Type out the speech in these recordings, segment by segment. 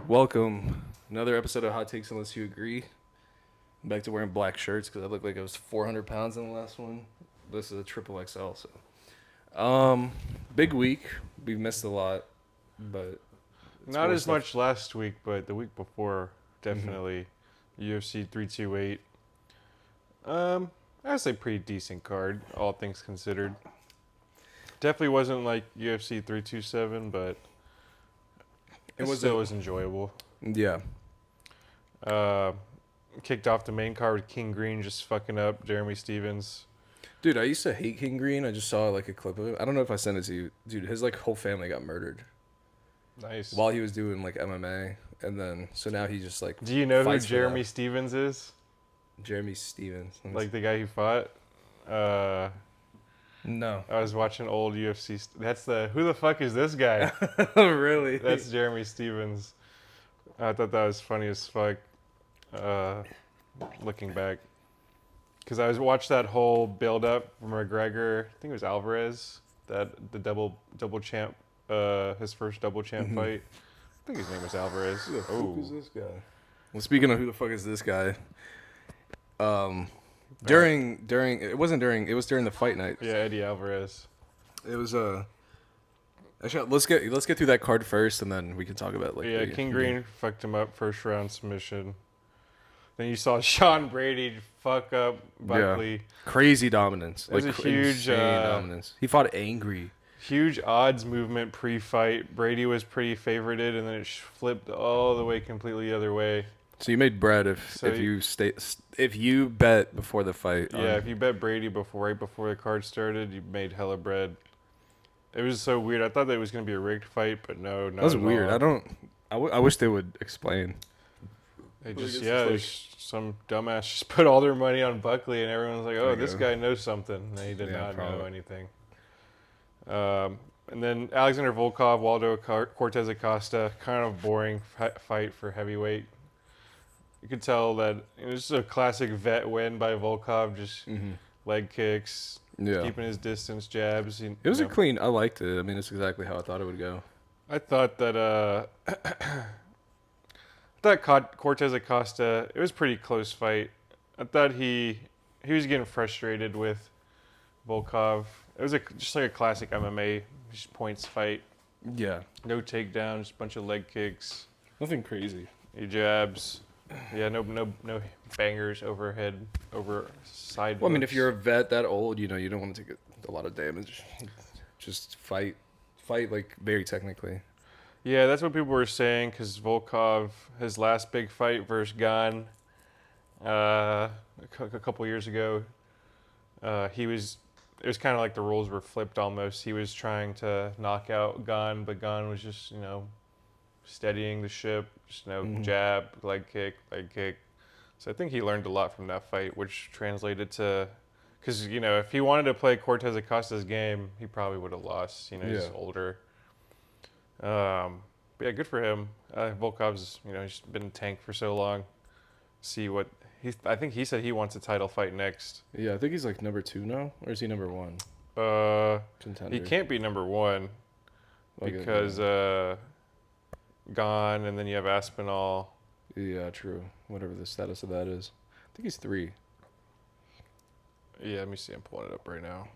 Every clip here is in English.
Welcome. Another episode of Hot Takes Unless You Agree. I'm back to wearing black shirts because I looked like I was 400 pounds in the last one. This is a triple XL, so. Big week. We've missed a lot, but Not as much last week, but the week before, definitely. UFC 328. I'd say pretty decent card, all things considered. Definitely wasn't like UFC 327, but it still was enjoyable. Yeah. Kicked off the main card with King Green just fucking up Jeremy Stevens. Dude, I used to hate King Green. I just saw like a clip of it. I don't know if I sent it to you. Dude, his like whole family got murdered. Nice. While he was doing like MMA, and then so now he just like. Do you know who Jeremy Stevens is? Jeremy Stevens. Like the guy who fought? No. I was watching old UFC. That's who the fuck is this guy? Really? That's Jeremy Stevens. I thought that was funny as fuck. Looking back, because I watched that whole build up from McGregor. I think it was Alvarez, the double champ, his first double champ fight. I think his name was Alvarez. Who the fuck is this guy? Well, speaking of who the fuck is this guy, it was during the fight night. Yeah, Eddie Alvarez. It was actually let's get through that card first, and then we can talk about King Green fucked him up first round submission. Then you saw Sean Brady fuck up Buckley. Yeah. Crazy dominance. It was a huge dominance. He fought angry. Huge odds movement pre-fight. Brady was pretty favorited, and then it flipped all the way completely the other way. So you made bread if you bet before the fight. Yeah, if you bet Brady right before the card started, you made hella bread. It was so weird. I thought that it was going to be a rigged fight, but no. That was weird. I wish they would explain. Some dumbass just put all their money on Buckley, and everyone's like, "Oh, this guy knows something." And he did not know anything. And then Alexander Volkov, Waldo Cortez Acosta, kind of boring fight for heavyweight. You could tell that it was just a classic vet win by Volkov, just leg kicks, keeping his distance, jabs. It was a clean. I liked it. I mean, it's exactly how I thought it would go. I thought that Cortez Acosta, it was a pretty close fight. I thought he was getting frustrated with Volkov. It was just like a classic MMA just points fight. Yeah. No takedowns, just a bunch of leg kicks. Nothing crazy. He jabs. Yeah, no bangers overhead, over side. Well, I mean, if you're a vet that old, you don't want to take a lot of damage. Just fight like very technically. Yeah, that's what people were saying, because Volkov, his last big fight versus Gane, a couple years ago, it was kind of like the roles were flipped almost. He was trying to knock out Gane, but Gane was just, steadying the ship, just, jab, leg kick. So I think he learned a lot from that fight, which translated to, because, if he wanted to play Cortez Acosta's game, he probably would have lost. He's older. But yeah, good for him. Volkov's, he's been a tank for so long. See what I think he said he wants a title fight next. Yeah, I think he's like number 2 now, or is he number 1? Contender. He can't be number 1 because Gane, and then you have Aspinall. Yeah, true. Whatever the status of that is, I think he's 3. Yeah, let me see. I'm pulling it up right now.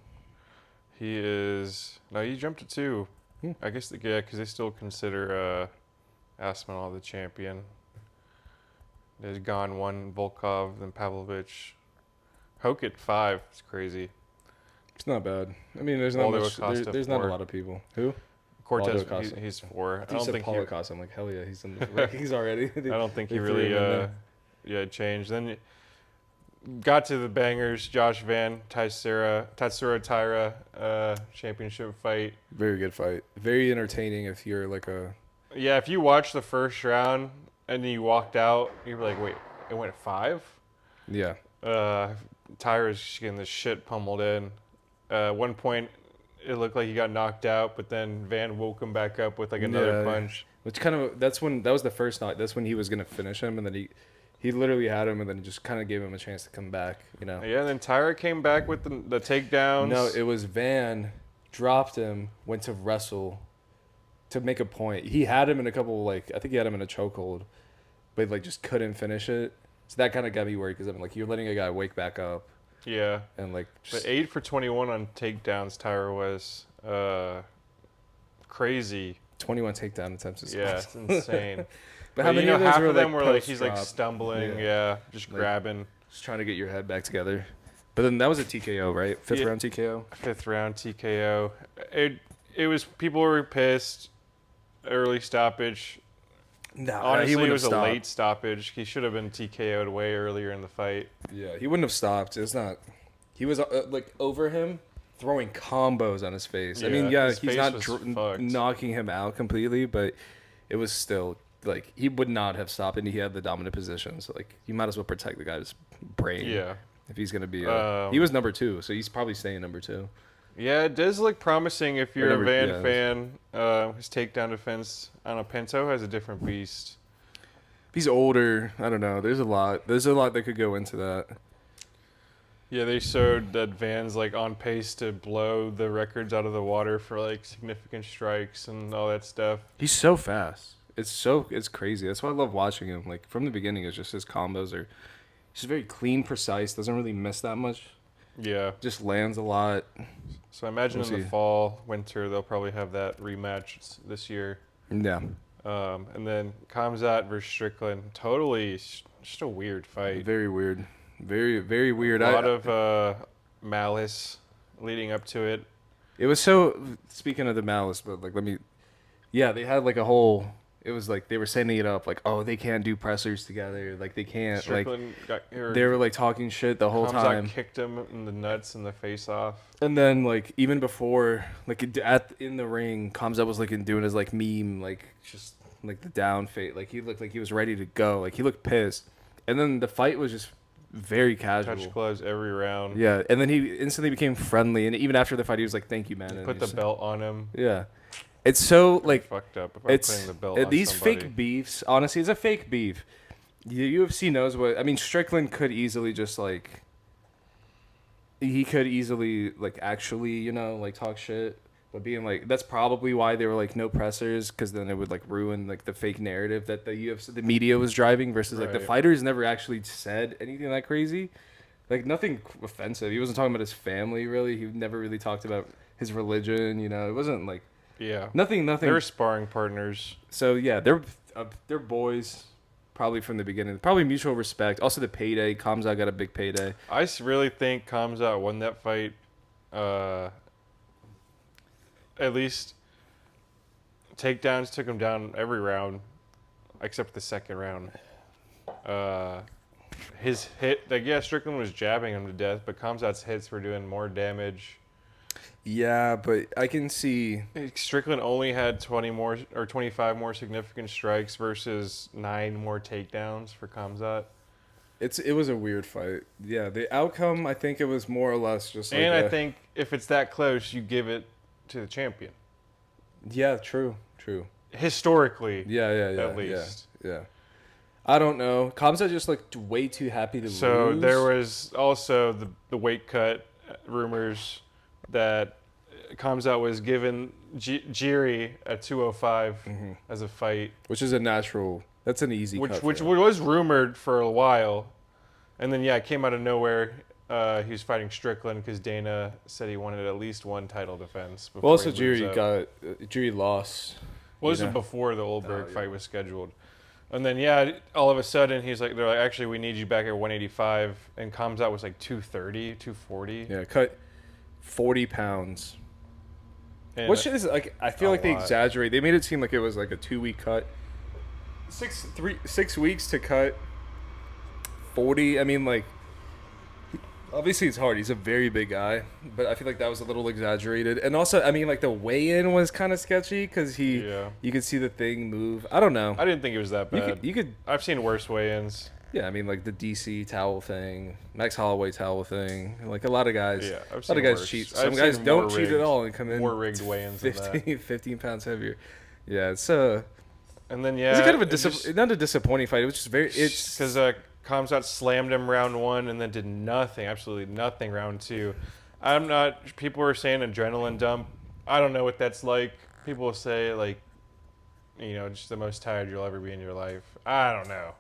He jumped to 2. I guess because they still consider Aspinall the champion. There's Gane 1, Volkov, then Pavlovich. Hoke at 5. It's crazy. It's not bad. I mean, there's not much. There's not a lot of people. Who? Cortez. He's 4. I don't think Paulo Costa. I'm like, hell yeah, he's in the rankings already. I don't think he really changed. Then got to the bangers. Josh Van, Tatsuro Taira championship fight. Very good fight. Very entertaining if you're like a... Yeah, if you watch the first round and then you walked out, you were like, wait, it went 5? Yeah. Taira's getting the shit pummeled in. One point, it looked like he got knocked out, but then Van woke him back up with like another punch. Which that was the first knock. That's when he was going to finish him, and then he literally had him, and then just kind of gave him a chance to come back, Yeah, and then Taira came back with the takedowns. No, it was Van dropped him, went to wrestle to make a point. He had him in a couple, like, I think he had him in a chokehold, but, like, just couldn't finish it. So that kind of got me worried because I'm like, you're letting a guy wake back up. Yeah. And, like, But 8 for 21 on takedowns, Tyra was crazy. 21 takedown attempts is Yeah, awesome. it's insane. But how many you know, of those half were, of them like, were like he's like post-drop? stumbling, just Like, grabbing. Just trying to get your head back together. But then that was a TKO, right? Fifth round TKO? 5th round TKO. It was, people were pissed. Early stoppage. No, Honestly, he it was a stopped. late stoppage. He should have been TKO'd way earlier in the fight. Yeah, he wouldn't have stopped. It's not. He was like over him, throwing combos on his face. I mean, his he's face not was fucked. knocking him out completely, but it was still like he would not have stopped, and he had the dominant position. So like, you might as well protect the guy's brain. Yeah. If he's gonna be, he was number 2, so he's probably staying number 2. Yeah, it does look promising if you're a Van yeah. fan. His takedown defense on a Pinto has a different beast. If he's older, I don't know. There's a lot that could go into that. Yeah, they showed that Van's like on pace to blow the records out of the water for like significant strikes and all that stuff. He's so fast. It's crazy. That's why I love watching him. Like from the beginning, it's just his combos are just very clean, precise. Doesn't really miss that much. Yeah. Just lands a lot. So I imagine We'll in the see. fall, winter, they'll probably have that rematch this year. Yeah. And then Khamzat versus Strickland, totally just a weird fight. Very weird. Very, very weird. A lot of malice leading up to it. It was so. Speaking of the malice, but like, they had like a whole. It was like they were setting it up like, oh, they can't do pressers together. Like they can't. Strickland They were like talking shit the whole Khamzat time. kicked him in the nuts and the face off. And then like even before, like in the ring, Khamzat was like doing his like meme, like just like the down fate. Like he looked like he was ready to go. Like he looked pissed. And then the fight was just very casual. Touch gloves every round. Yeah, and then he instantly became friendly, and even after the fight, he was like, "Thank you, man." And Put the belt on him. Yeah, it's so like Fucked up if I'm it's putting the belt on these somebody. fake beefs. Honestly, it's a fake beef. The UFC knows what. I mean, Strickland could easily just like. He could easily like actually like talk shit, but being like that's probably why they were like no pressers, because then it would like ruin like the fake narrative that the UFC, the media was driving versus like the Right. fighters never actually said anything that crazy. Like nothing offensive. He wasn't talking about his family really. He never really talked about his religion. It wasn't like Yeah. nothing. They were sparring partners. So yeah, they're boys, probably from the beginning. Probably mutual respect. Also the payday. Khamzat got a big payday. I really think Khamzat won that fight. At least takedowns took him down every round, except the second round. His hit, like Strickland was jabbing him to death, but Khamzat's hits were doing more damage. Yeah, but I can see. Strickland only had 20 more or 25 more significant strikes versus 9 more takedowns for Khamzat. It was a weird fight. Yeah, the outcome, I think it was more or less just like. And I think if it's that close, you give it to the champion. Yeah, true. Historically, Yeah. at least. Yeah. I don't know. Khamzat just looked way too happy to lose. So there was also the weight cut rumors that Khamzat was given Jiri at 205 as a fight, which is a natural. That's an easy which cut. which for him. was rumored for a while, and then it came out of nowhere. He was fighting Strickland because Dana said he wanted at least one title defense. Well, also he moves up. Jiri lost. Well, this is before the Oldberg fight was scheduled. And then, all of a sudden, they're like, actually, we need you back at 185. And Khamzat was like 230, 240. Yeah, cut 40 pounds. And Which is, like, I feel a like they lot. exaggerate. They made it seem like it was like a 2-week cut. 6 weeks to cut 40. I mean, like, obviously it's hard. He's a very big guy. But I feel like that was a little exaggerated. And also, I mean, like, the weigh-in was kind of sketchy because you could see the thing move. I don't know. I didn't think it was that bad. You could I've seen worse weigh-ins. Yeah, I mean, like the DC towel thing, Max Holloway towel thing. Like a lot of guys, Yeah, I've a lot seen of guys worse. cheat. I've Some guys seen don't more cheat at rigged- all and come in more rigged weigh-ins than that. 15 pounds heavier. Yeah, it's And then, it's kind of not a disappointing fight. It was just it's because Khamzat slammed him round 1 and then did nothing, absolutely nothing round 2. People were saying adrenaline dump. I don't know what that's like. People say like just the most tired you'll ever be in your life. I don't know.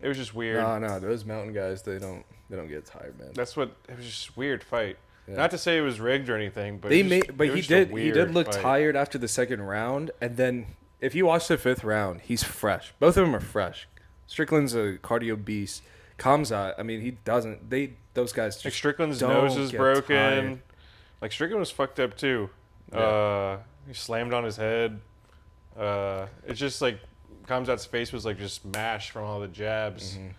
It was just weird. No, those mountain guys, they don't get tired, man. It was just a weird fight. Yeah. Not to say it was rigged or anything, but he just did look fight. tired after the second round, and then if you watch the fifth round, he's fresh. Both of them are fresh. Strickland's a cardio beast. Kamzat, I mean, he doesn't. Those guys just Like Strickland's don't nose is get broken. tired. Like Strickland was fucked up too. Yeah. He slammed on his head. It's just like Kamzat's face was like just mashed from all the jabs. Mhm.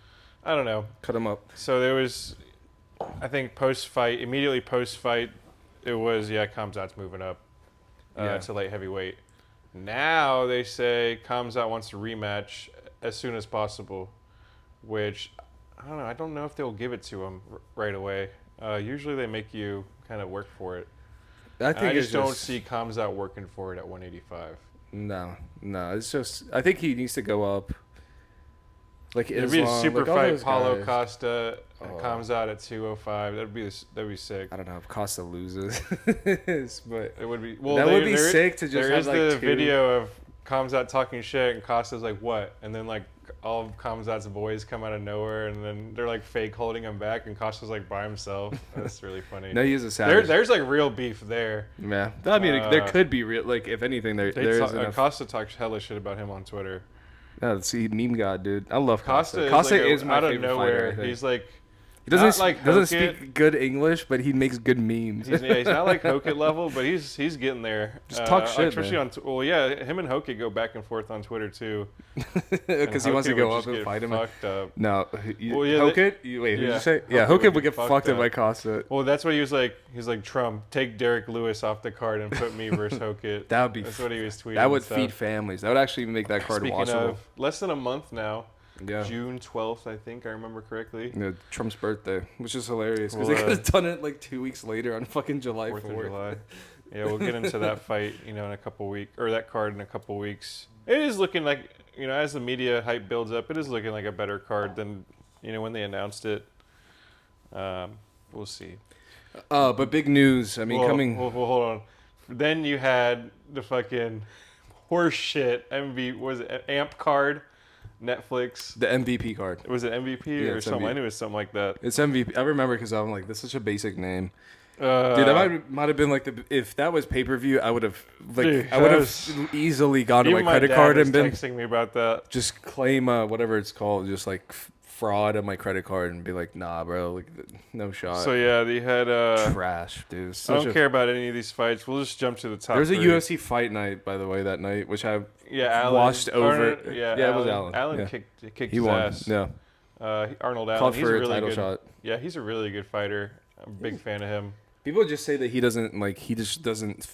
I don't know. Cut him up. So there was, I think immediately post fight, it was Kamzat's moving up to light heavyweight. Now they say Kamzat wants to rematch as soon as possible, which I don't know. I don't know if they'll give it to him right away. Usually they make you kind of work for it. I just don't see Kamzat working for it at 185. No. It's just I think he needs to go up. Like It'd be a super fight, Paulo guys. Costa, Kamzat at 205. That'd be sick. I don't know if Costa loses, but It would be that would be sick to just There have is like the two. video of Kamzat talking shit and Costa's like, what? And then like all of Kamzat's boys come out of nowhere and then they're like fake holding him back and Costa's like by himself. That's really funny. No, he is a savage. There's like real beef there. Yeah, I mean, there could be real. Like, if anything, there is enough. Costa talks hella shit about him on Twitter. Yeah, see, meme god, dude. I love Costa. Costa Costa is is my out of favorite nowhere. fighter. I think. He's like He doesn't not like doesn't Hokit. speak good English, but he makes good memes. He's not like Hokit level, but he's getting there. Just talk shit, especially man. him and Hokit go back and forth on Twitter too. Because he wants to Hokit go would up just and get fight him. Fucked up. No, Well, yeah, Hokit. Wait, who did you say? Yeah, Hokit would get fucked up by Costa. Well, that's what he was like. He's like, Trump, take Derek Lewis off the card and put me versus Hokit. That would be. That's what he was tweeting. That would and stuff. feed families. That would actually make that card Speaking watchable. of, less than a month now. Yeah. June 12th, I think I remember correctly. Yeah, Trump's birthday, which is hilarious because Well, they could have done it like 2 weeks later on fucking July 4th. 4th of July. Yeah, we'll get into that fight, in a couple weeks, or that card in a couple weeks. It is looking like, as the media hype builds up, it is looking like a better card than, when they announced it. We'll see. But big news. I mean, coming. Well, hold on. Then you had the fucking horseshit was it AMP card, Netflix. The MVP card. Was it MVP Yeah, or it's something? MVP. I knew it was something like that. It's MVP. I remember because I'm like, this is such a basic name. Dude, Uh, that might have been like if that was pay per view, I would have Dude, I would that have was- easily gone to even my credit dad card was and been texting me about that. just claim whatever it's called, just like fraud on my credit card and be like, nah, bro, like no shot. So yeah, they had. Trash, dude. I don't care about any of these fights. We'll just jump to the top. There's a three. UFC fight night, by the way, that night, which I Alan, watched over. Arnold, It was Alan. Alan Yeah. kicked He his won. ass. Yeah, Arnold Allen. called He's for a a really title good. shot. Yeah, he's a really good fighter. I'm a big fan of him. People just say that he doesn't he just doesn't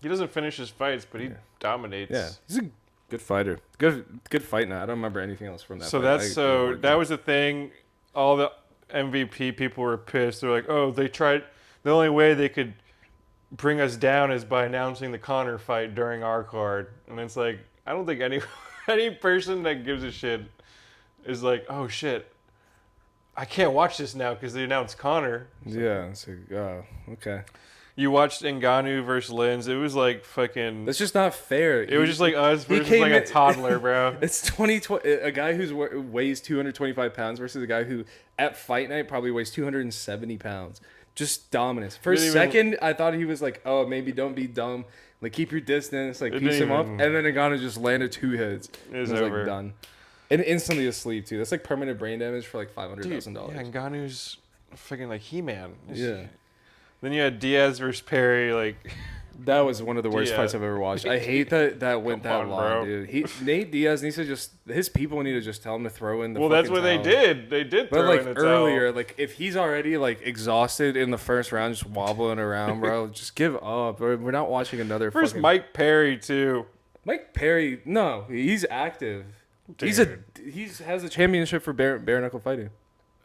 He doesn't finish his fights, but he Yeah. dominates. Yeah, he's a good fighter. Good fight now. I don't remember anything else from that. So fight. that was the thing. All the MVP people were pissed. They're like, oh, they tried. The only way they could bring us down is by announcing the Conor fight during our card. And it's like, I don't think any person that gives a shit is like, oh shit, I can't watch this now because they announced Conor. Yeah, it's like, okay. You watched Ngannou versus Lins. It was like fucking. That's just not fair. It was just like us versus came like a in- toddler, bro. It's 2020. A guy who's weighs 225 pounds versus a guy who at fight night probably weighs 270 pounds. Just dominance. For a Didn't second, I thought he was like, oh, maybe don't be dumb. Like, keep your distance. Like, It piece him didn't up. even- And then Ngannou just landed 2 hits. It was like over. done. And instantly asleep, too. That's like permanent brain damage for like Dude, $500,000. yeah, Ngannou's fucking like He-Man. Yeah. Then you had Diaz versus Perry. Like, That was one of the worst Yeah. fights I've ever watched. I hate that went Come that on, long, bro. dude. Nate Diaz needs to his people need to just tell him to throw in the well, that's fucking what they towel. did. They did But throw like in the earlier, towel. like if he's already like exhausted in the first round, just wobbling around, bro, just give up. We're not watching another. First, fucking... Mike Perry too. Mike Perry, no, he's active. He has a championship for bare knuckle fighting.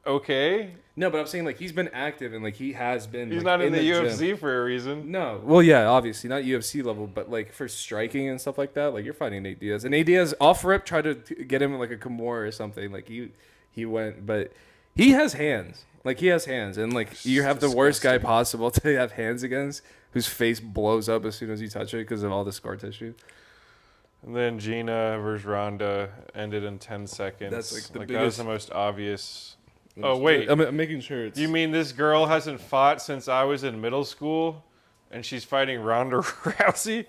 Okay, No, but I'm saying like he's been active and like he has been. he's like, not in the gym. UFC for a reason. No, well, yeah, obviously not UFC level, but like for striking and stuff like that, like you're fighting Nate Diaz, and Nate Diaz off rip tried to get him like a Kimura or something. Like he went, but he has hands. Like he has hands, and like you have the worst guy possible to have hands against, whose face blows up as soon as you touch it because of all the scar tissue. And then Gina versus Ronda ended in 10 seconds. That's like the That was biggest. the most obvious. Oh, wait. I'm making sure it's. You mean this girl hasn't fought since I was in middle school? And she's fighting Ronda Rousey?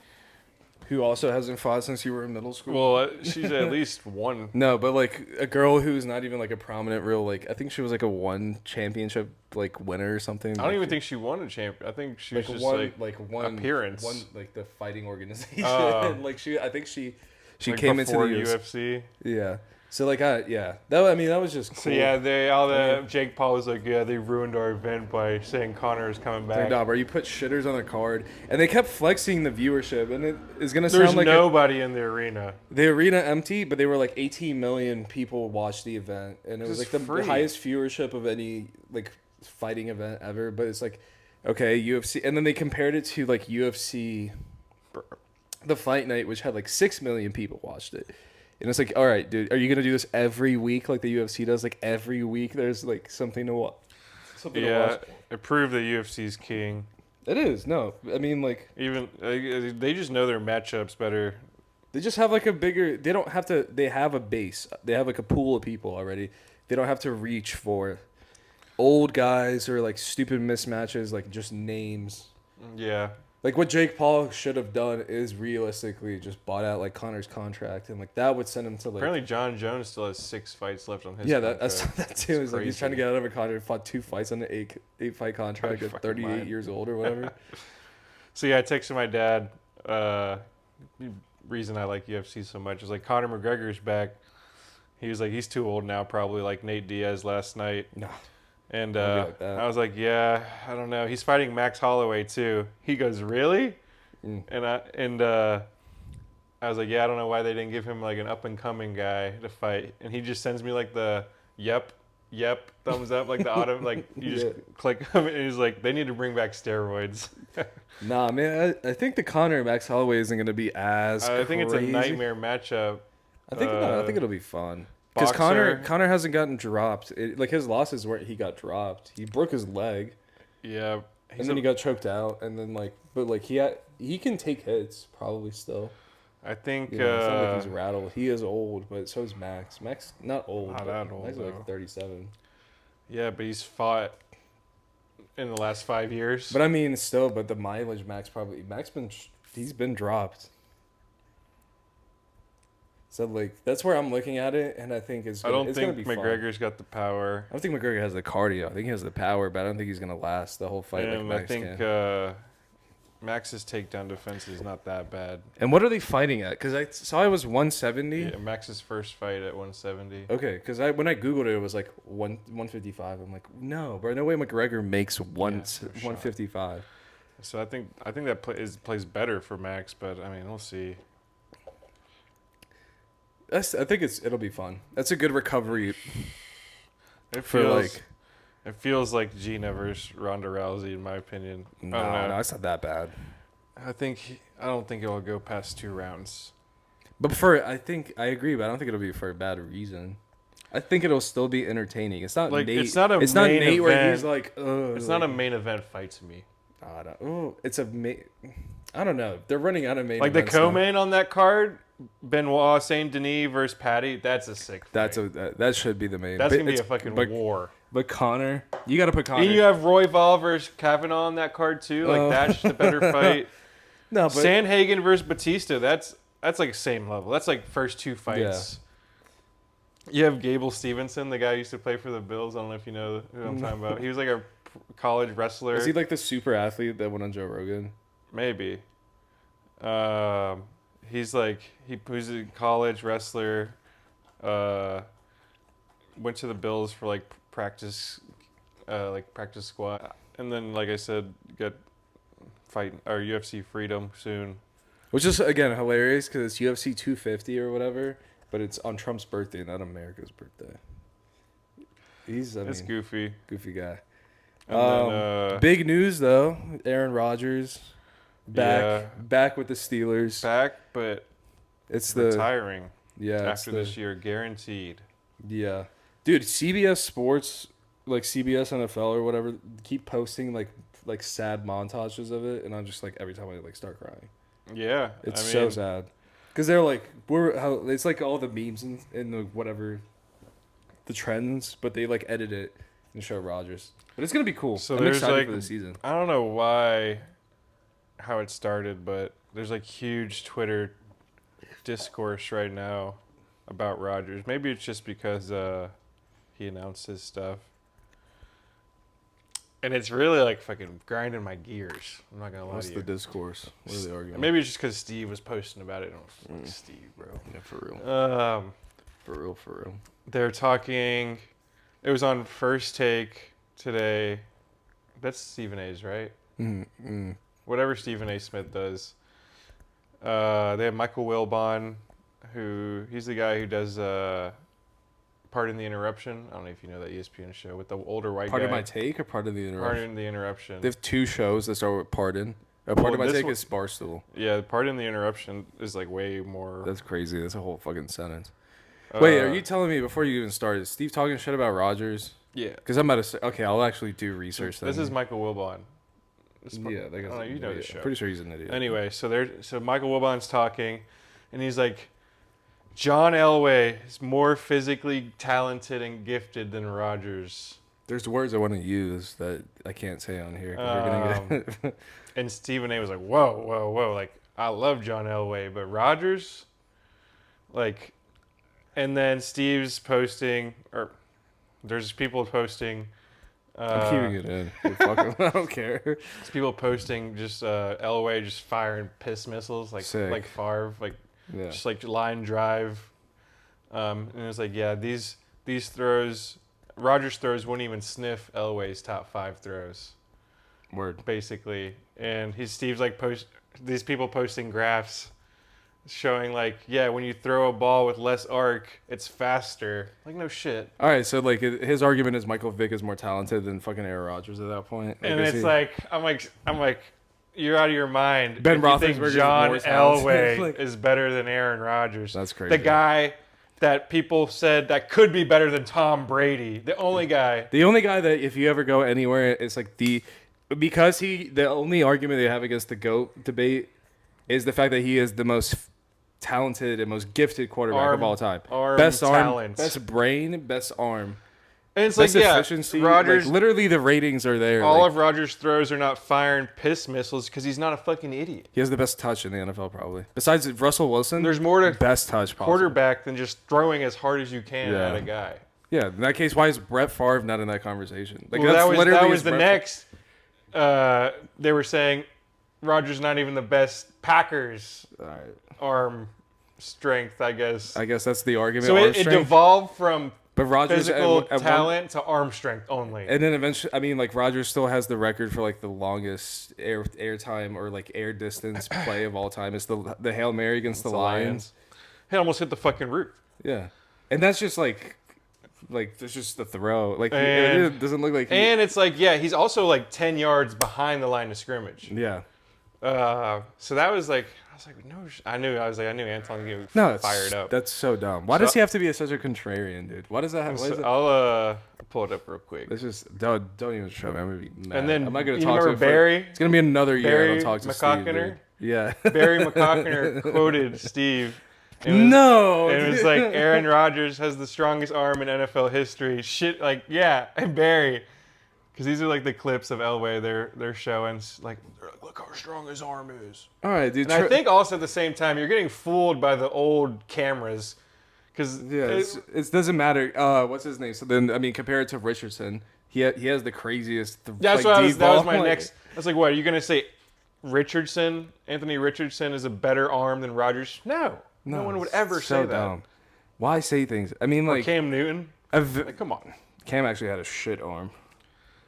Who also hasn't fought since you were in middle school? Well, she's at least one. No, but like a girl who's not even like a prominent real like I think she was like a one championship like winner or something. I don't even think she won a champion. I think she was like just one appearance. one like the fighting organization. Oh. like I think she like came into the before UFC. UFC. Yeah. So like that was just cool. So yeah, Jake Paul was like, yeah, they ruined our event by saying Conor is coming back. No, bro, you put shitters on the card, and they kept flexing the viewership, and it is gonna There's sound like nobody in the arena. the arena empty, but they were like 18 million people watched the event, and it was like the free. highest viewership of any like fighting event ever. But it's like, okay, UFC, and then they compared it to like UFC, the fight night, which had like 6 million people watched it. And it's like, all right, dude, are you going to do this every week like the UFC does? Like every week there's like something to watch. Yeah, it proved that UFC's king. It is. No, I mean, like. Even they just know their matchups better. They just have like a bigger, they don't have to, they have a base. They have like a pool of people already. They don't have to reach for old guys or like stupid mismatches, like just names. Yeah. Like what Jake Paul should have done is realistically just bought out like Conor's contract, and like that would send him to like. Apparently, John Jones still has 6 fights left on his. Yeah, contract. that too. Is like he's trying to get out of a contract. Fought 2 fights on the 8 fight contract at 38 years old or whatever. So yeah, I texted my dad. Reason I like UFC so much is like Conor McGregor's back. He was like, he's too old now, probably like Nate Diaz last night. No. And Like that. I was like, yeah, I don't know. He's fighting Max Holloway too. He goes, really? And I was like, yeah, I don't know why they didn't give him like an up and coming guy to fight. And he just sends me like the yep, thumbs up, like the auto, like you just click him, and he's like, they need to bring back steroids. Nah, man, I think the Conor Max Holloway isn't gonna be as. I think it's a crazy. nightmare matchup. I think it'll be fun. Because Conor hasn't gotten dropped. Like his losses where he got dropped. He broke his leg. Yeah. And then he got choked out. And then he can take hits probably still. I think it's not like he's rattled. He is old, but so is Max. Max not old. Not that old. Max is like 37. Yeah, but he's fought in the last 5 years. But I mean, still, but the mileage he's been dropped. So like that's where I'm looking at it, and I think it's. Gonna be McGregor's fun. got the power. I don't think McGregor has the cardio. I think he has the power, but I don't think he's gonna last the whole fight. And like I Max think can. Max's takedown defense is not that bad. And what are they fighting at? Because I saw it was 170. Yeah, Max's first fight at 170. Okay, because when I googled it was like 155. I'm like, no, bro, no way McGregor makes 155. So I think that plays better for Max, but I mean we'll see. I think it'll be fun. That's a good recovery. It feels like Gina versus Ronda Rousey, in my opinion. No, it's not that bad. I don't think it will go past 2 rounds. But I agree, but I don't think it'll be for a bad reason. I think it'll still be entertaining. It's not like Nate. It's not Nate event. where he's like, it's not a main event fight to me. I don't know. They're running out of main events. Like the co-main on that card, Benoit Saint Denis versus Patty. That's a sick fight. That should be the main. That's gonna be a fucking war. But Conor, you got to put Conor. And you have Roy Val versus Kavanaugh on that card too. Like that's just a better fight. No, but Sandhagen versus Batista. That's like same level. That's like first 2 fights. Yeah. You have Gable Stevenson, the guy who used to play for the Bills. I don't know if you know who I'm talking about. He was like a college wrestler. Is he like the super athlete that went on Joe Rogan? Maybe. He's a college wrestler. Went to the Bills for like practice squad, and then like I said, got fight or UFC freedom soon. Which is again hilarious because it's UFC 250 or whatever, but it's on Trump's birthday, not America's birthday. It's goofy guy. And then, big news though, Aaron Rodgers back with the Steelers. Back, but it's retiring. After this year, guaranteed. Yeah, dude. CBS Sports, like CBS NFL or whatever, keep posting like sad montages of it, and I'm just like every time I like start crying. Yeah, it's so sad. Because they're like, it's like all the memes and the whatever, the trends, but they like edit it and show Rodgers. But it's gonna be cool. So I'm there's excited like, for the season. I don't know how it started, but there's like huge Twitter discourse right now about Rodgers. Maybe it's just because he announced his stuff. And it's really like fucking grinding my gears. I'm not gonna lie What's to the you. discourse? What are they arguing? Maybe it's just because Steve was posting about it. Oh, fuck Steve, bro. Yeah, for real. For real. They're talking. It was on First Take today. That's Stephen A's, right? Whatever Stephen A. Smith does. They have Michael Wilbon, he's the guy who does Pardon the Interruption. I don't know if you know that ESPN show with the older white guy. Pardon My Take or Pardon the Interruption? Pardon the Interruption. They have 2 shows that start with Pardon. Pardon My Take is Barstool. Yeah, Pardon the Interruption is like way more. That's crazy. That's a whole fucking sentence. Wait, are you telling me before you even started, is Steve talking shit about Rodgers? Yeah. Because I'm about to say, okay, I'll actually do research then. This is Michael Wilbon. Yeah, that guy's you know the show. Pretty sure he's an idiot. Anyway, so Michael Wilbon's talking, and he's like, John Elway is more physically talented and gifted than Rodgers. There's words I want to use that I can't say on here. 'Cause we're gonna get And Stephen A. was like, whoa. Like, I love John Elway, but Rodgers? Like, and then Steve's posting, or there's people posting. I'm keeping it in. I don't care. There's people posting just Elway just firing piss missiles like Sick. like Favre, like just like line drive. And it was like, yeah, these throws, Rodgers throws wouldn't even sniff Elway's top 5 throws. Word. Basically, and Steve's like these people posting graphs showing like, yeah, when you throw a ball with less arc, it's faster. Like, no shit. All right, so like his argument is Michael Vick is more talented than fucking Aaron Rodgers at that point. And it's like, I'm like, you're out of your mind. Ben if you think Roethlisberger's John more talented. Elway is better than Aaron Rodgers. That's crazy. The guy that people said that could be better than Tom Brady. The only guy. The only guy that if you ever go anywhere, it's like the only argument they have against the GOAT debate is the fact that he is the most talented and most gifted quarterback of all time. Best talent. best brain, best arm. And it's best like, yeah, efficiency. Rodgers, like, literally the ratings are there. All of Rodgers' throws are not firing piss missiles because he's not a fucking idiot. He has the best touch in the NFL probably. Besides Russell Wilson, there's more to best touch possible. Quarterback than just throwing as hard as you can at a guy. Yeah, in that case, why is Brett Favre not in that conversation? Like, well, that was the next. They were saying Rodgers not even the best Packers arm strength, I guess. I guess that's the argument. So it devolved from physical talent to arm strength only. And then eventually, I mean, like Rodgers still has the record for like the longest air time or like air distance play of all time. It's the Hail Mary against the Lions. He almost hit the fucking roof. Yeah, and that's just like there's just the throw. Like it doesn't look like. And it's like, yeah, he's also like 10 yards behind the line of scrimmage. Yeah. So that was like, I was like, no, I knew Anton would get fired up. That's so dumb. Why does he have to be such a contrarian, dude? Why does that have? I'll pull it up real quick. It's just don't even show me. I'm gonna be mad. And then I'm not gonna you talk remember to Barry? It's gonna be another year. Barry I don't talk to McCockiner? Steve. Dude. Yeah. Barry McCockiner quoted Steve. And it was like Aaron Rodgers has the strongest arm in NFL history. Shit, like and Barry. Because these are like the clips of Elway they're showing. Like, look how strong his arm is. All right, dude. And I think also at the same time, you're getting fooled by the old cameras. Because it doesn't matter. What's his name? So then, I mean, compare it to Richardson. He has the craziest. That's what that was my next. I was like, what, are you going to say Anthony Richardson is a better arm than Rodgers? No one would ever say that. Dumb. Why say things? I mean, like. Or Cam Newton. Like, come on. Cam actually had a shit arm.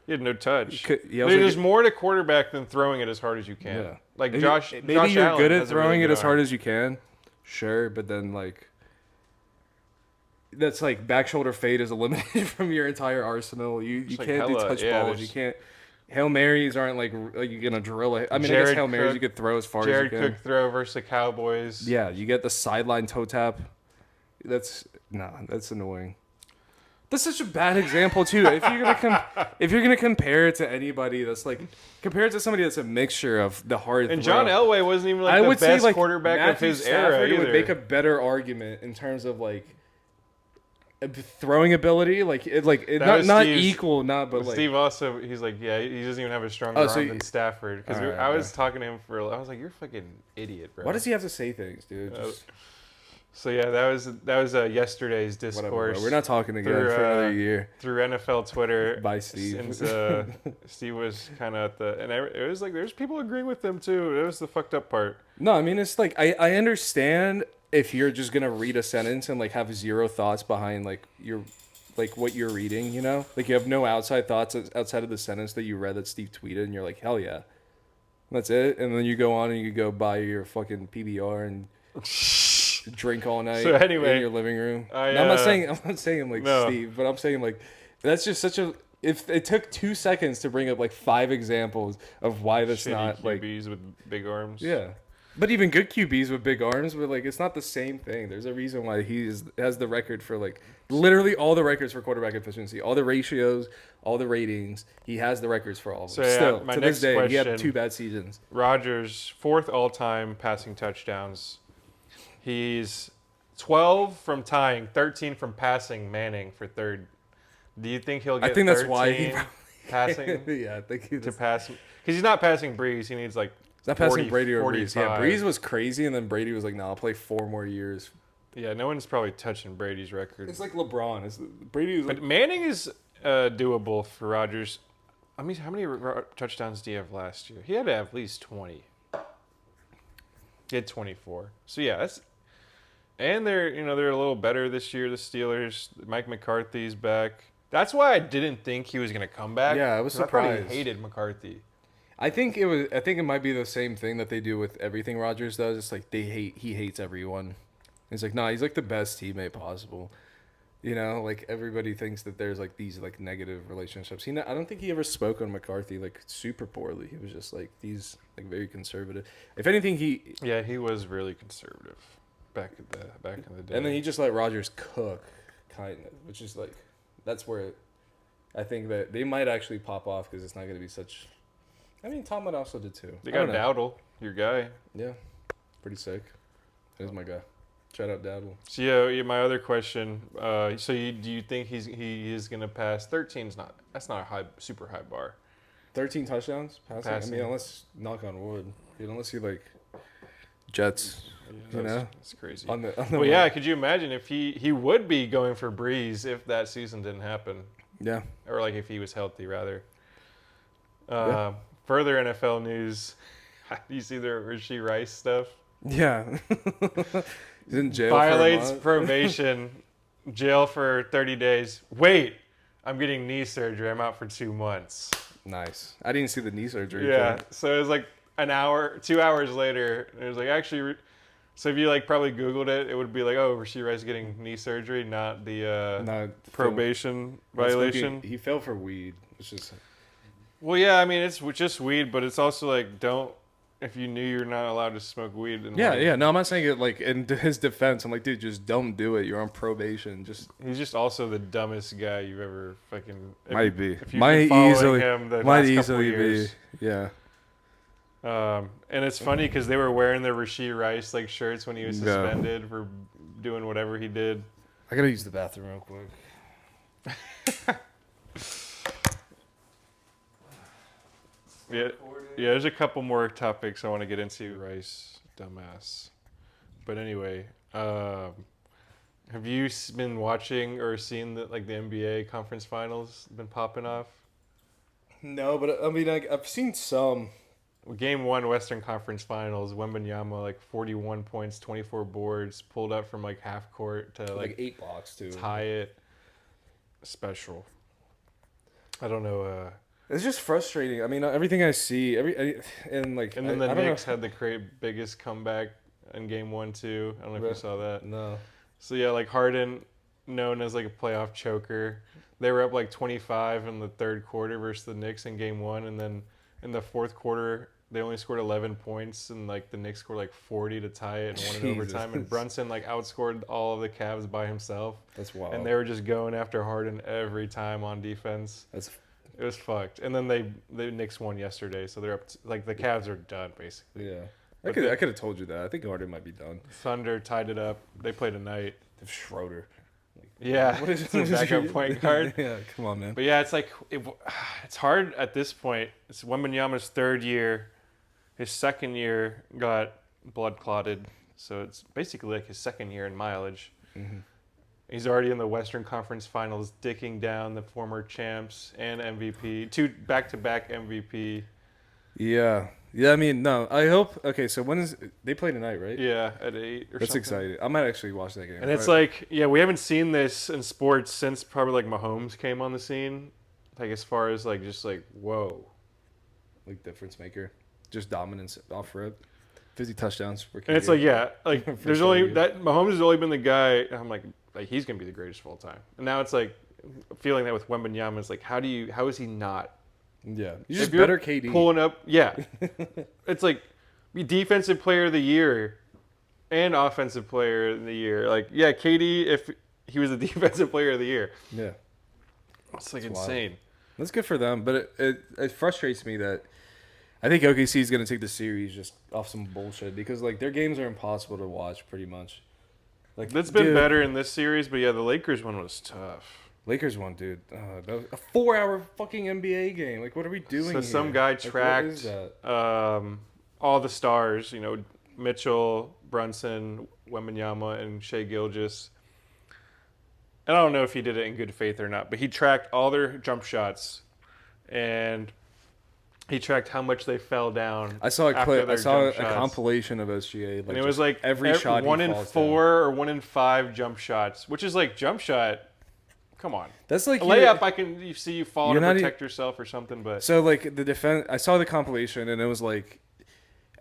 He had no touch. There's more to quarterback than throwing it as hard as you can. Yeah. Like maybe, Josh maybe you're Allen good at throwing it as hard arm. as you can. Sure, but then like that's like back shoulder fade is eliminated from your entire arsenal. You can't do touch balls. You can't. Hail Marys aren't like you're gonna drill it. I mean, I guess Hail Marys you could throw as far as you can. Jared Cook throw versus the Cowboys. Yeah, you get the sideline toe tap. That's annoying. That's such a bad example too. If you're gonna compare it to anybody that's like compare it to somebody that's a mixture of the hard And throw. John Elway wasn't even like I the would best say like quarterback Matthew of his era Stafford either. would make a better argument in terms of like throwing ability, not Steve's- equal, not but like Steve also, he's like, yeah, he doesn't even have a stronger Oh, so arm you- than Stafford. Because Alright, I was bro. talking to him I was like, you're a fucking idiot, bro. why does he have to say things, dude? Uh, Just, So yeah, that was yesterday's whatever, discourse. bro. We're not talking again through, for another year. through NFL Twitter. Bye, Steve. Since Steve was kind of at the, and it was like there's people agreeing with them too. It was the fucked up part. No, I mean it's like I understand if you're just gonna read a sentence and like have zero thoughts behind like your like what you're reading, you know? Like you have no outside thoughts outside of the sentence that you read that Steve tweeted and you're like, hell yeah. That's it. And then you go on and you go buy your fucking PBR and drink all night So anyway, in your living room. I, No, I'm not saying like no. Steve, but I'm saying like that's just such a if it took 2 seconds to bring up like 5 examples of why that's shitty not like QBs with big arms. yeah. But even good QBs with big arms, but like it's not the same thing. There's a reason why has the record for like literally all the records for quarterback efficiency, all the ratios, all the ratings. He has the records for all of them. So, yeah, Still, my to this next day, he had question- 2 bad seasons. Rodgers, 4th all-time passing touchdowns. He's 12 from tying, 13 from passing Manning for 3rd. Do you think he'll get I think that's 13 why he passing yeah, I think to pass? Because he's not passing Breeze. He needs like He's not passing 40, Brady or Breeze. Yeah, 45. Breeze was crazy, and then Brady was like, "No, I'll play 4 more years." Yeah, no one's probably touching Brady's record. It's like LeBron. Brady is But Manning is doable for Rodgers. I mean, how many touchdowns do you have last year? He had to have at least 20. He had 24. So yeah, that's and they're a little better this year. The Steelers, Mike McCarthy's back. That's why I didn't think he was gonna come back. Yeah, I was 'cause I thought surprised. he hated McCarthy. I think it might be the same thing that they do with everything Rodgers does. It's like he hates everyone. He's like, nah, he's like the best teammate possible. You know, like everybody thinks that there's like these like negative relationships. I don't think he ever spoke on McCarthy like super poorly. He was just like these like very conservative. If anything, Yeah, he was really conservative back in the day. and then he just let Rodgers cook, kind of, which is like that's where I think that they might actually pop off because it's not going to be such. I mean, Tomlin also did too. They I got don't know. Dowdle, your guy. Yeah, pretty sick. That is my guy. Shout out Daddle. So yeah, my other question. Do you think he is gonna pass? 13's not. That's not a super high bar. 13 touchdowns passing. I Passing. mean, unless knock on wood, unless you like Jets. You know? It's crazy. On the Well, yeah, could you imagine if he would be going for Breeze if that season didn't happen, yeah. or like if he was healthy rather. Yeah. Further NFL news. Do you see the Rashee Rice stuff? Yeah. He's in jail. Violates for a month. probation, jail for 30 days. Wait, I'm getting knee surgery. I'm out for 2 months. Nice. I didn't see the knee surgery. Yeah, thing. so it was like 2 hours later. It was like actually, so if you like probably Googled it, it would be like, oh, Rashee Rice getting knee surgery, not the No, probation Phil- violation. He fell for weed. It's just. Well, yeah, I mean it's just weed, but it's also like don't if you knew you're not allowed to smoke weed. And Yeah, like, yeah. No, I'm not saying it like in his defense. I'm like, dude, just don't do it. You're on probation. Just He's just also the dumbest guy you've ever fucking. might be. If you've Might been following easily. him the Might last couple easily be. years. Yeah. And it's funny because they were wearing their Rashee Rice like shirts when he was Yeah. suspended for doing whatever he did. I gotta use the bathroom real quick. Yeah, yeah. There's a couple more topics I want to get into. Rice, dumbass. But anyway, have you been watching or seen the NBA conference finals been popping off? No, but I mean, I've seen some. Game 1 Western Conference Finals, Wembanyama like 41 points, 24 boards, pulled up from like half court to Like 8 blocks too. tie it. Special. I don't know. It's just frustrating. I mean, everything I see, and And then I the don't Knicks know. had the biggest comeback in Game 1 too. I don't know if you Right. saw that. No. So yeah, like Harden, known as like a playoff choker, they were up like 25 in the third quarter versus the Knicks in Game 1, and then in the fourth quarter, they only scored 11 points, and like the Knicks scored like 40 to tie it and won in overtime. And Brunson like outscored all of the Cavs by himself. That's wild. And they were just going after Harden every time on defense. It was fucked. And then the Knicks won yesterday, so they're up. Like the Cavs are done basically. Yeah, I could have told you that. I think Harden might be done. Thunder tied it up. They played tonight. Schroeder. Yeah, it's a backup point guard. Yeah, come on, man. But yeah, it's like it's hard at this point. It's Wembanyama's third year. His second year got blood clotted, so it's basically like his second year in mileage. Mm-hmm. He's already in the Western Conference Finals, dicking down the former champs and MVP, 2 back-to-back MVP. Yeah. Yeah, I mean, no. I hope. Okay, so when is they play tonight, right? Yeah, at 8 or That's something. exciting. I might actually watch that game. And it's like, yeah, we haven't seen this in sports since probably like Mahomes came on the scene. Like as far as like just like whoa, like difference maker, just dominance off rip, 50 touchdowns. And it's like like there's only that Mahomes has only been the guy. I'm like he's gonna be the greatest of all time. And now it's like feeling that with Wembanyama is like how is he not? Yeah, he's just better KD. Pulling up, yeah. It's like be defensive player of the year and offensive player of the year. Like, yeah, KD if he was the defensive player of the year. Yeah. It's like insane. Wild. That's good for them, but it frustrates me that I think OKC is going to take the series just off some bullshit because like their games are impossible to watch pretty much. Like that's been better in this series, but yeah, the Lakers one was tough. Lakers won, dude. That was a 4-hour fucking NBA game. Like, what are we doing So here? some guy tracked all the stars, Mitchell, Brunson, Wembanyama, and Shai Gilgeous. And I don't know if he did it in good faith or not, but he tracked all their jump shots, and he tracked how much they fell down. I saw a clip. I saw a compilation of SGA. Like, and it was like every shot 1 in 4 down. or 1 in 5 jump shots, which is like jump shot. Come on. That's like a layup. You see you fall to protect yourself or something, but so like the defense. I saw the compilation and it was like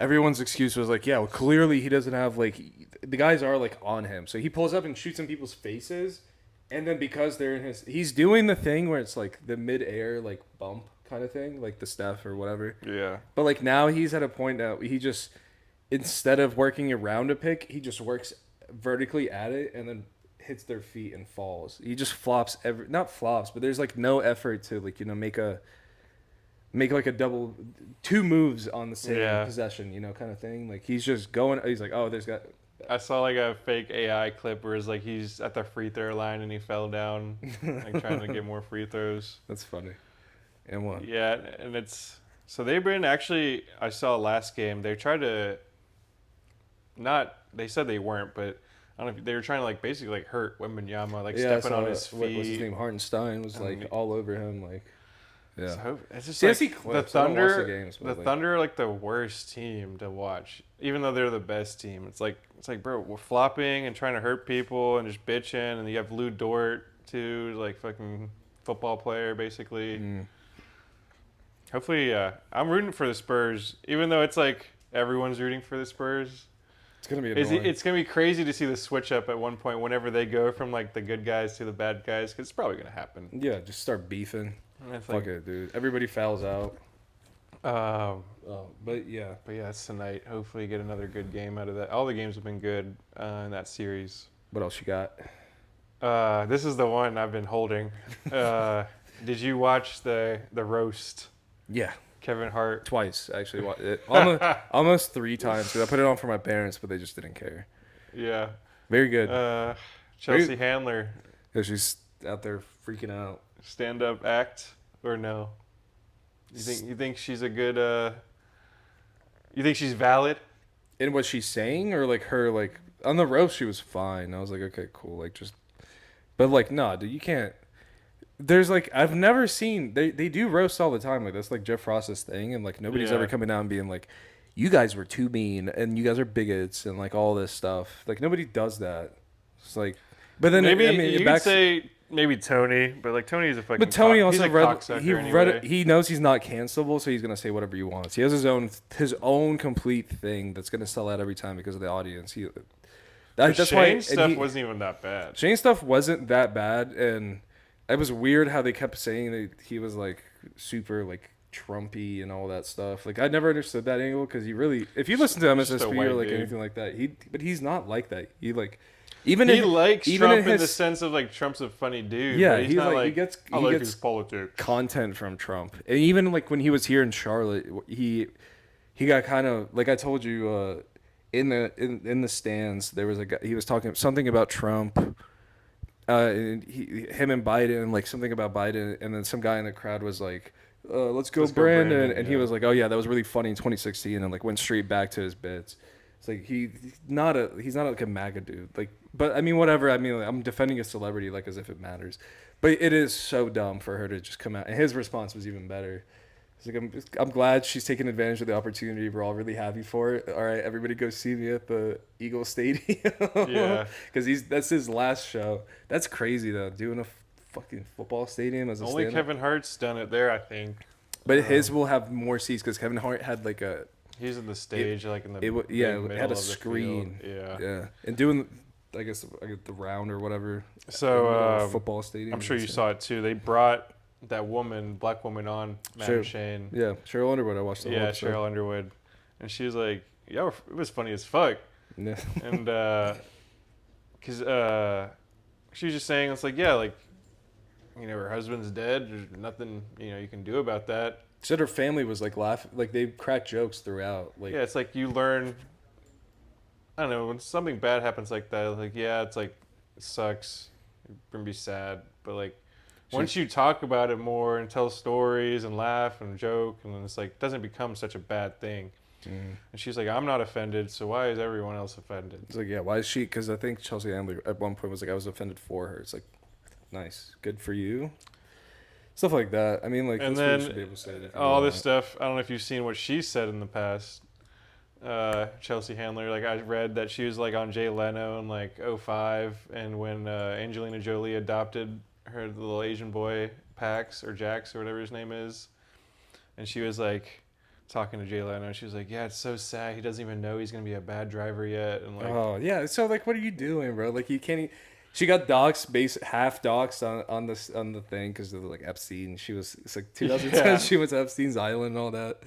everyone's excuse was like, yeah, well, clearly he doesn't have like the guys are like on him, so he pulls up and shoots in people's faces, and then because they're in he's doing the thing where it's like the mid-air like bump kind of thing, like the Steph or whatever. Yeah. But like now he's at a point that he just instead of working around a pick, he just works vertically at it and then hits their feet and falls. He just flops not flops, but there's like no effort to like make like a double 2 moves on the same possession, kind of thing. Like he's just going. He's like, oh, there's got. I saw like a fake AI clip where it's like he's at the free throw line and he fell down, like trying to get more free throws. That's funny. And what? Yeah, and it's so they've been actually. I saw last game they tried to. They said they weren't, but. I don't know if they were trying to like basically like hurt Wembanyama, like stepping on his feet. What's his name? Hartenstein was like all over him, like. Yeah. So it's just the Thunder. The Thunder are like the worst team to watch, even though they're the best team. It's like bro, we're flopping and trying to hurt people and just bitching, and you have Lou Dort too, like fucking football player basically. Mm. Hopefully, I'm rooting for the Spurs, even though it's like everyone's rooting for the Spurs. It's gonna be annoying. It's gonna be crazy to see the switch up at one point whenever they go from like the good guys to the bad guys, because it's probably gonna happen. Yeah, just start beefing. Fuck it, dude. Everybody fouls out. But yeah, it's tonight. Hopefully, get another good game out of that. All the games have been good in that series. What else you got? This is the one I've been holding. Did you watch the roast? Yeah. Kevin Hart. Twice, actually. Almost 3 times. Because I put it on for my parents, but they just didn't care. Yeah. Very good. Chelsea Handler. Yeah, she's out there freaking out. Stand-up act or no? You think she's a good... you think she's valid? In what she's saying? Or like her, like... On the roast, she was fine. I was like, okay, cool. Like, just... But like, nah, dude, you can't... There's like I've never seen they do roast all the time, like that's like Jeff Frost's thing, and like nobody's ever coming out and being like, you guys were too mean and you guys are bigots and like all this stuff. Like nobody does that. It's like, but then maybe you could say maybe Tony, but like Tony's a fucking. But Tony also read he knows he's not cancelable, so he's gonna say whatever he wants. He has his own complete thing that's gonna sell out every time because of the audience. That's Shane's stuff wasn't even that bad. Shane's stuff wasn't that bad, and. It was weird how they kept saying that he was like super like Trumpy and all that stuff. Like I never understood that angle because if you listen to MSSP or like anything like that, but he's not like that. He like even he in, likes even Trump in in the sense of like Trump's a funny dude. Yeah, but he's not he gets his politics content from Trump, and even like when he was here in Charlotte, he got kind of like I told you in the stands there was a guy, he was talking something about Trump. And him and Biden, like something about Biden, and then some guy in the crowd was like, let's go Brandon. And he was like, oh yeah, that was really funny in 2016, and like went straight back to his bits. It's like he's not like a MAGA dude. Like, but I mean, whatever. I mean, like, I'm defending a celebrity like as if it matters, but it is so dumb for her to just come out. And his response was even better. Like, I'm glad she's taking advantage of the opportunity. We're all really happy for it. All right, everybody go see me at the Eagle Stadium. Yeah. Because that's his last show. That's crazy, though, doing a fucking football stadium as a Only stand-up. Kevin Hart's done it there, I think. But his will have more seats because Kevin Hart had like a... He's in the stage, like in the it had a screen. Yeah. And doing, I guess, the round or whatever. So, football stadium. I'm sure you saw it, too. They brought that black woman on, Matt and Shane. Yeah, Cheryl Underwood. I watched the whole episode. Cheryl Underwood. And she was like, yeah, it was funny as fuck. Yeah. And, because she was just saying, it's like, yeah, like, you know, her husband's dead. There's nothing, you know, you can do about that. She said her family was like laughing, like they cracked jokes throughout. Like, yeah, it's like you learn, I don't know, when something bad happens like that, like, yeah, it's like, it sucks. You're going to be sad. But, like, once you talk about it more and tell stories and laugh and joke, and then it's like, it doesn't become such a bad thing. And she's like, I'm not offended, so why is everyone else offended? It's like, yeah, why is she? Because I think Chelsea Handler at one point was like, I was offended for her. It's like, nice, good for you. Stuff like that. I mean, like, and that's what you then should be able to say it all this stuff, I don't know if you've seen what she said in the past. Chelsea Handler, like, I read that she was like on Jay Leno in like 2005, and when Angelina Jolie adopted her little Asian boy Pax or Jax or whatever his name is, and she was like talking to Jay Leno, she was like, yeah, it's so sad, he doesn't even know he's gonna be a bad driver yet. And like, oh yeah, so like, what are you doing, bro? Like, you can't. She got half doxed on the thing because of like Epstein. It's like 2010. Yeah. She went to Epstein's Island and all that.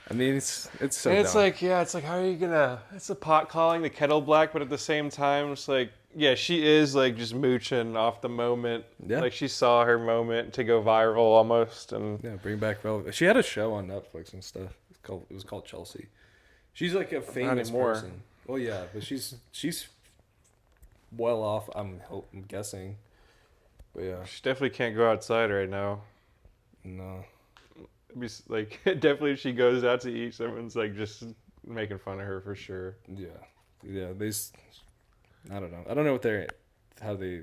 I mean, it's so. And it's dumb. like, yeah, it's like, how are you gonna? It's a pot calling the kettle black, but at the same time, it's like, yeah, she is like just mooching off the moment. Yeah. Like she saw her moment to go viral almost, and yeah, bring back relevant. She had a show on Netflix and stuff. It was called Chelsea. She's like a famous person. Well, yeah, but she's well off. I'm guessing. But yeah, she definitely can't go outside right now. No. Like, definitely if she goes out to eat, someone's like just making fun of her for sure. Yeah, I don't know. I don't know how they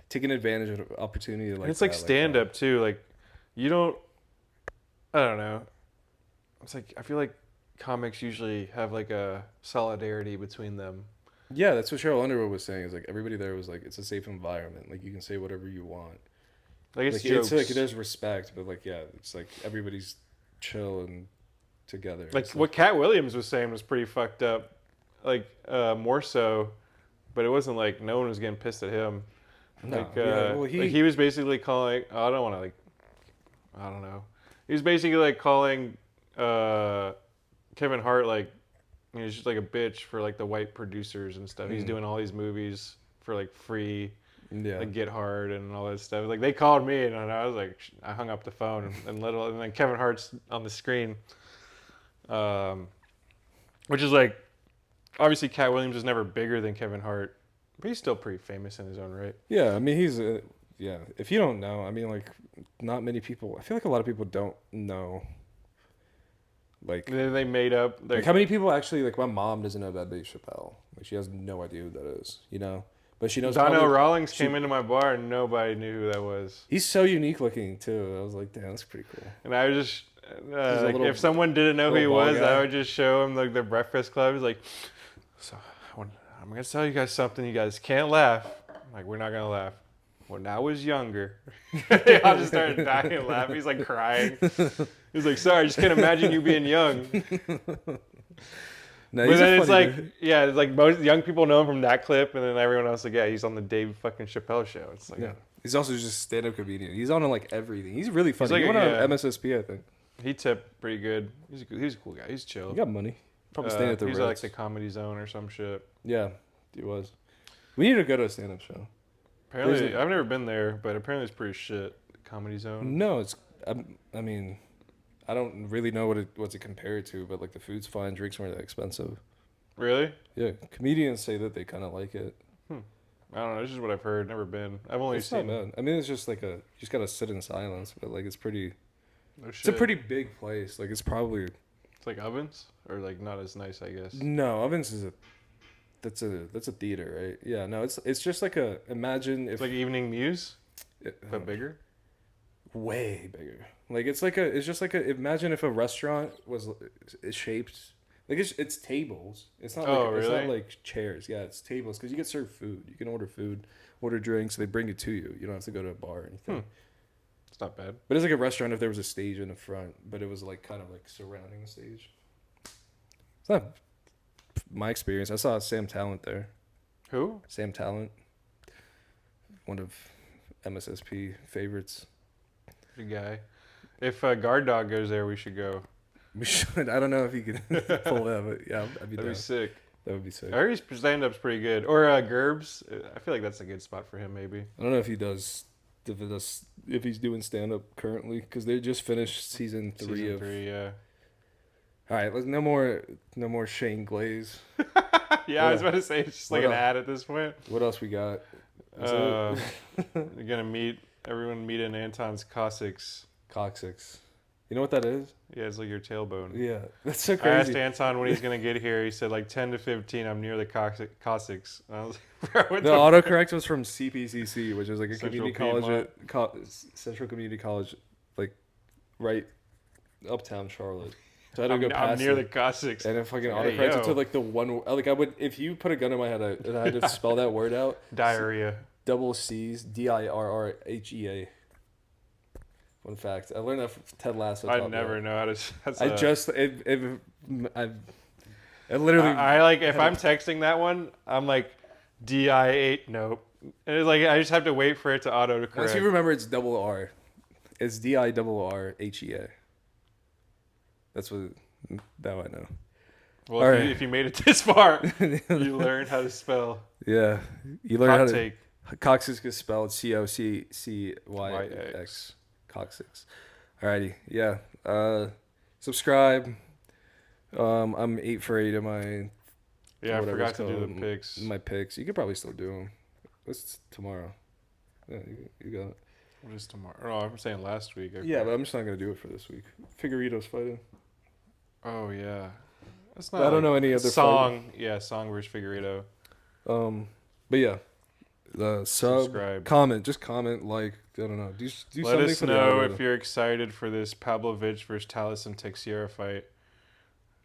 taking advantage of the opportunity. Like, and it's like stand up too. Like, you don't. I don't know. It's like I feel like comics usually have like a solidarity between them. Yeah, that's what Cheryl Underwood was saying. Is like everybody there was like, it's a safe environment. Like, you can say whatever you want. Like, it's jokes. It's like there's respect, but like, yeah, it's like everybody's chill and together. Like what Cat Williams was saying was pretty fucked up. Like, more so, but it wasn't like no one was getting pissed at him. No, like, well, he was basically calling. I don't want to, like, I don't know. He was basically like calling Kevin Hart, like, he's just like a bitch for like the white producers and stuff. He's doing all these movies for like free. Yeah. Like Get Hard and all that stuff. Like, they called me and I was like, I hung up the phone and then Kevin Hart's on the screen, which is like, obviously Cat Williams is never bigger than Kevin Hart, but he's still pretty famous in his own right. Yeah, I mean, he's yeah. If you don't know, I mean, like, not many people. I feel like a lot of people don't know. Like, they made up. Like, how many people actually, like, my mom doesn't know about Dave Chappelle. Like, she has no idea who that is, you know? But she knows. Donnell Rawlings came into my bar and nobody knew who that was. He's so unique looking too. I was like, damn, that's pretty cool. And I was just like, if someone didn't know who he was, I would just show him like the Breakfast Club. He's like, so I'm gonna tell you guys something. You guys can't laugh. I'm like, we're not gonna laugh. When I was younger, they all just started dying and laughing. He's like crying. He's like, sorry, I just can't imagine you being young. No, but then it's like, yeah, it's like most young people know him from that clip, and then everyone else like, yeah, he's on the Dave fucking Chappelle show. It's like, yeah, he's also just a stand-up comedian. He's on like everything. He's really funny. He's like, he went on MSSP, I think. He tipped pretty good. He's a cool guy. He's chill. He got money. Probably staying at the He was Ritz. at like the Comedy Zone or some shit. Yeah, he was. We need to go to a stand-up show. Apparently, I've never been there, but apparently it's pretty shit. The Comedy Zone. No, it's. I mean, I don't really know what's it compared to, but like the food's fine, drinks weren't that expensive. Really? Yeah, comedians say that they kind of like it. I don't know. It's just what I've heard. Never been. I've only It's seen. not bad. I mean, it's just like you just gotta sit in silence, but like it's pretty. No It's shit. a pretty big place. Like it's probably. It's like ovens, or like not as nice, I guess. No, Ovens is that's a theater, right? Yeah, no, it's just like imagine if It's like Evening Muse, it, but bigger. way bigger. Like it's just like imagine if a restaurant was shaped like it's tables. It's not like it's not really? like chairs. Yeah, it's tables because you can serve food. You can order food, order drinks. They bring it to you. You don't have to go to a bar or anything. It's not bad. But it's like a restaurant if there was a stage in the front, but it was like kind of like surrounding the stage. It's not my experience. I saw Sam Talent there. Who? Sam Talent, one of MSSP favorites. Good guy. If Guard Dog goes there, we should go. We should. I don't know if he can pull that, but yeah, I'd be That'd down. be sick. That would be sick. I heard his stand-up's pretty good. Or Gerbs. I feel like that's a good spot for him, maybe. I don't know if he does. If he's doing stand up currently, because they just finished season 3 Season of. 3, yeah. All right, no more Shane Glaze. Yeah, I was about to say it's just like What an else? ad at this point. What else we got? You're gonna everyone meet in Anton's Cossacks. Coccyx. You know what that is? Yeah, it's like your tailbone. Yeah, that's so I asked crazy. Anton when he's gonna get here. He said like 10 to 15. I'm near the Cossacks. And I was like, bro, what The autocorrect was from CPCC, which is like a Central community college, Central Community College, like right uptown Charlotte. So I had to go I'm past near it. the Cossacks. And it fucking Hey, autocorrected yo. to like the one. Like I would, if you put a gun in my head and I had to spell that word out. Diarrhea. Double C's, DIRRHEA. Fun fact. I learned that from Ted Lasso. I taught me never that. know how to. That's I literally. I like if I'm texting that one, I'm like DI8. Nope. And it's like I just have to wait for it to auto to Once correct. you remember, it's double R. It's DIRRHEA. That's what. Now I know. Well, All if, right. you, if you made it this far, you learned how to spell. Yeah, you learn how Hot to. take. Coccyx is spelled COCCYX. Coccyx. Alrighty, yeah. Subscribe. I'm 8 for 8 of my. Yeah, I whatever forgot it's to do called, the picks. My picks. You could probably still do them. What's tomorrow? Yeah, you got it. What is tomorrow? Oh, I'm saying last week. Yeah, but I'm just not gonna do it for this week. Figueiredo's fighting. Oh yeah. That's I don't know any other song. Yeah, song versus Figueiredo. But yeah. Subscribe. Comment, just comment, like, I don't know. Do Let something us for the know algorithm. if you're excited for this Pavlovich versus Taliesin Teixeira fight.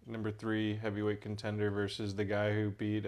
Number 3 heavyweight contender versus the guy who beat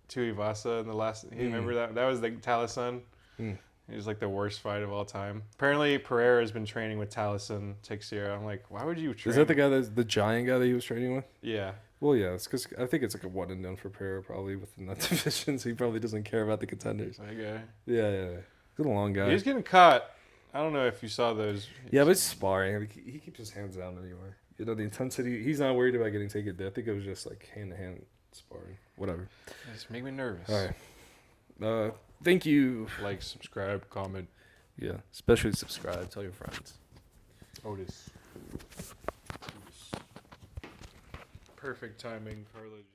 Tuivasa in the last. You remember that? That was the Taliesin. It was like the worst fight of all time. Apparently, Pereira has been training with Taliesin Teixeira. I'm like, why would you train? Is that the guy the giant guy that he was training with? Yeah. Well, yeah, it's because I think it's like a one and done for Pereira probably within that division, so he probably doesn't care about the contenders. That guy. Yeah. He's a long guy. He's getting caught. I don't know if you saw those. Yeah, but it's sparring. Like, he keeps his hands down anyway. You know, the intensity, he's not worried about getting taken down. I think it was just like hand-to-hand sparring. Whatever. Just make me nervous. All right. Thank you. Like, subscribe, comment. Yeah, especially subscribe. Tell your friends. Otis. Perfect timing, Carlos.